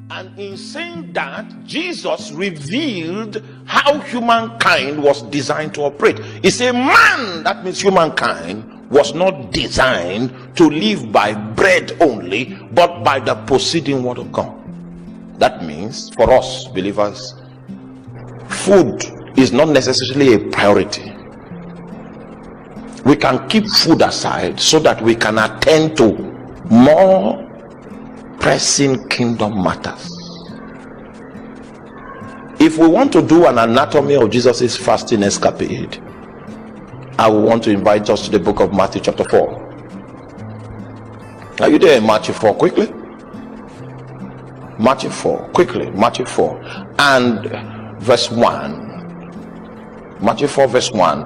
And in saying that, Jesus revealed how humankind was designed to operate. It's a man, that means humankind was not designed to live by bread only, but by the proceeding word of God. That means for us believers, food is not necessarily a priority. We can keep food aside so that we can attend to more pressing kingdom matters. If we want to do an anatomy of Jesus' fasting escapade, I will want to invite us to the book of Matthew chapter 4. Are you there in Matthew 4? Quickly. Matthew 4. Quickly. Matthew 4 and verse 1. Matthew 4 verse 1.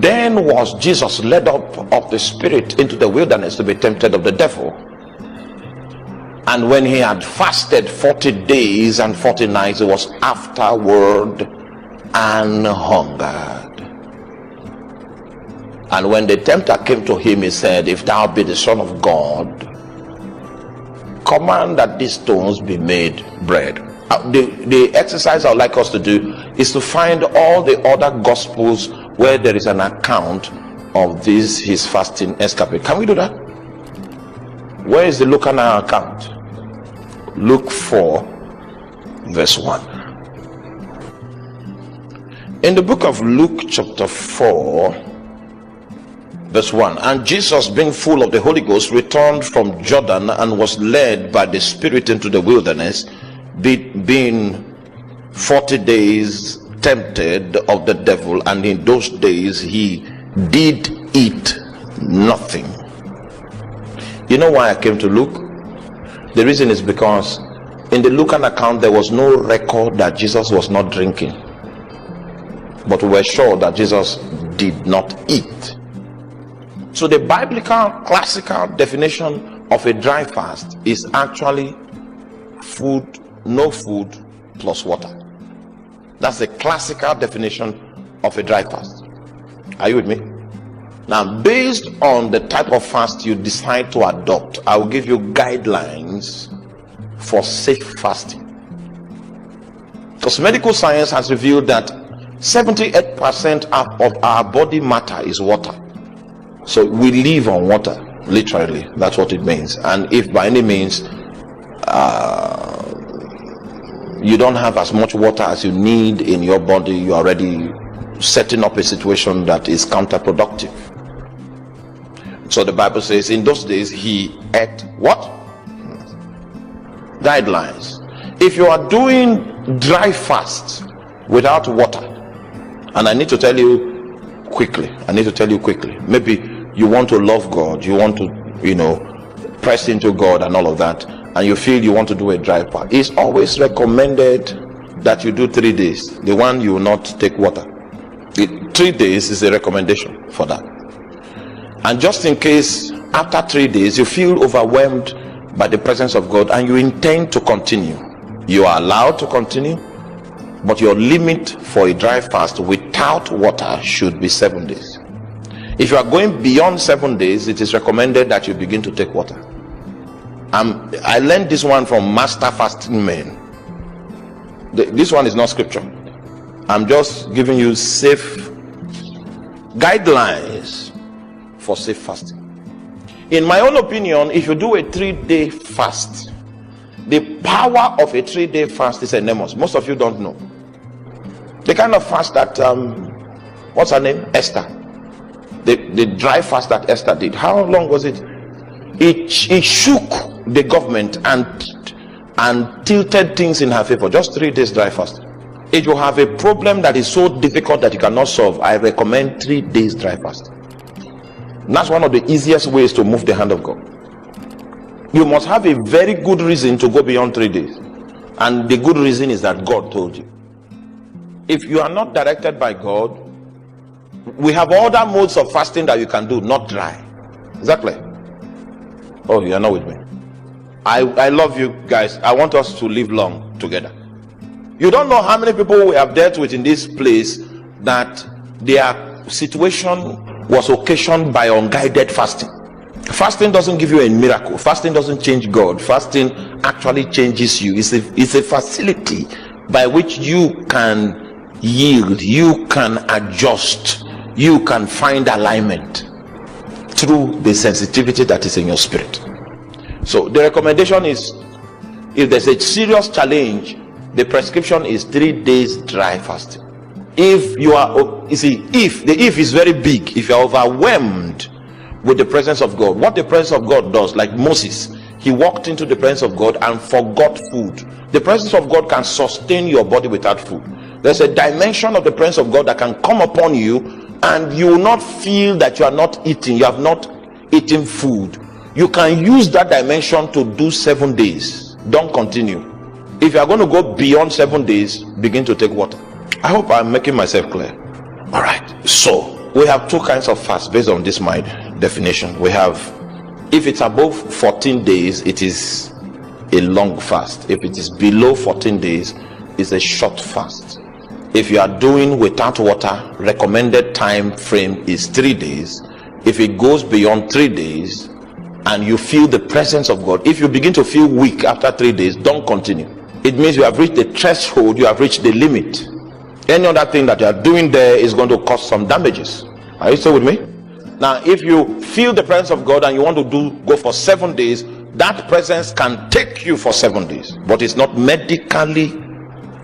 Then was Jesus led up of the Spirit into the wilderness to be tempted of the devil. And when he had fasted 40 days and 40 nights, he was afterward and hungered. And when the tempter came to him, he said, If thou be the Son of God, command that these stones be made bread. The exercise I would like us to do is to find all the other gospels where there is an account of this his fasting escapade. Can we do that? Where is the Luke account? Luke 4 verse 1. In the book of Luke chapter 4 verse 1. And Jesus, being full of the Holy Ghost, returned from Jordan and was led by the Spirit into the wilderness, being 40 days tempted of the devil, and in those days he did eat nothing. You know why I came to Luke? The reason is because in the Lucan account there was no record that Jesus was not drinking, but we were sure that Jesus did not eat. So the biblical classical definition of a dry fast is actually food, no food plus water. That's the classical definition of a dry fast. Are you with me? Now, based on the type of fast you decide to adopt, I will give you guidelines for safe fasting. Because medical science has revealed that 78% of our body matter is water. So we live on water, literally. That's what it means. And if by any means you don't have as much water as you need in your body, you are already setting up a situation that is counterproductive. So the Bible says in those days he ate what? Guidelines. If you are doing dry fast without water, and I need to tell you quickly, maybe you want to love God, you want to press into God and all of that, and you feel you want to do a dry fast, it's always recommended that you do 3 days. The one you will not take water. 3 days is a recommendation for that. And just in case after 3 days you feel overwhelmed by the presence of God and you intend to continue, you are allowed to continue, but your limit for a dry fast without water should be 7 days. If you are going beyond 7 days, it is recommended that you begin to take water. I learned this one from master fasting men. This one is not scripture. I'm just giving you safe guidelines for safe fasting. In my own opinion, if you do a 3-day fast, the power of a 3-day fast is enormous. Most of you don't know the kind of fast that what's her name, Esther, the dry fast that Esther did. How long was it? It shook the government and tilted things in her favor. Just 3 days dry fast. If you have a problem that is so difficult that you cannot solve, I recommend 3 days dry fast. And that's one of the easiest ways to move the hand of God. You must have a very good reason to go beyond 3 days, and the good reason is that God told you. If you are not directed by God, we have other modes of fasting that you can do, not dry. Exactly. Oh, you are not with me. I love you guys. I want us to live long together. You don't know how many people we have dealt with in this place that their situation was occasioned by unguided fasting. Fasting doesn't give you a miracle. Fasting doesn't change God. Fasting actually changes you. It's a facility by which you can yield, you can adjust, you can find alignment through the sensitivity that is in your spirit. So the recommendation is, if there's a serious challenge, the prescription is 3 days dry fasting. If you are, you see, if the if is very big, if you're overwhelmed with the presence of God, what the presence of God does, like Moses, he walked into the presence of God and forgot food. The presence of God can sustain your body without food. There's a dimension of the presence of God that can come upon you, and you will not feel that you are not eating, you have not eaten food. You can use that dimension to do 7 days. Don't continue. If you are going to go beyond 7 days, begin to take water. I hope I'm making myself clear. All right, so we have 2 kinds of fast based on this my definition. We have, if it's above 14 days, it is a long fast. If it is below 14 days, it's a short fast. If you are doing without water, recommended time frame is 3 days. If it goes beyond 3 days and you feel the presence of God, if you begin to feel weak after 3 days, don't continue. It means you have reached the threshold, you have reached the limit. Any other thing that you are doing there is going to cause some damages. Are you still with me? Now, if you feel the presence of God and you want to go for 7 days, that presence can take you for 7 days, but it's not medically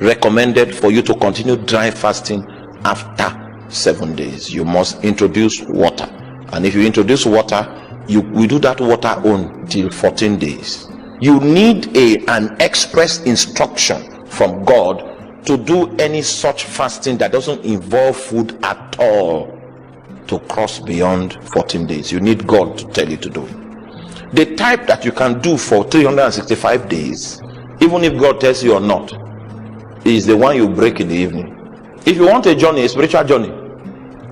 recommended for you to continue dry fasting after 7 days. You must introduce water, and if you introduce water, we do that water until 14 days. You need an express instruction from God to do any such fasting that doesn't involve food at all to cross beyond 14 days. You need God to tell you to do it. The type that you can do for 365 days, even if God tells you or not, is the one you break in the evening. If you want a journey, a spiritual journey,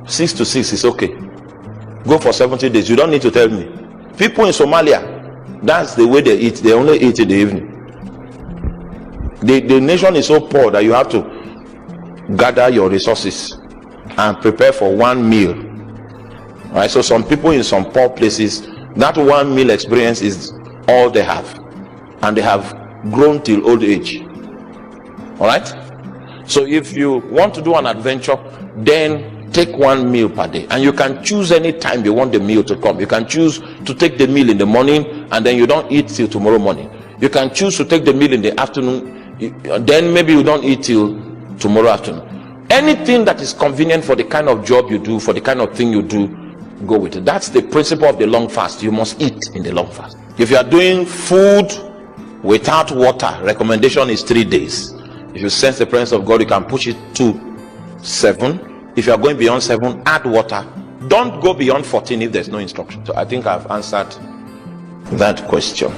6 to 6 is okay. Go for 70 days. You don't need to tell me. People in Somalia, that's the way they eat. They only eat in the evening. The nation is so poor that you have to gather your resources and prepare for one meal. All right, so some people in some poor places, that one meal experience is all they have, and they have grown till old age. All right, so if you want to do an adventure, then take one meal per day, and you can choose any time you want the meal to come. You can choose to take the meal in the morning and then you don't eat till tomorrow morning. You can choose to take the meal in the afternoon, then maybe you don't eat till tomorrow afternoon. Anything that is convenient for the kind of job you do, for the kind of thing you do, go with it. That's the principle of the long fast. You must eat in the long fast. If you are doing food without water, recommendation is 3 days. If you sense the presence of God, you can push it to 7. If you are going beyond 7, add water. Don't go beyond 14 if there's no instruction. So I think I've answered that question.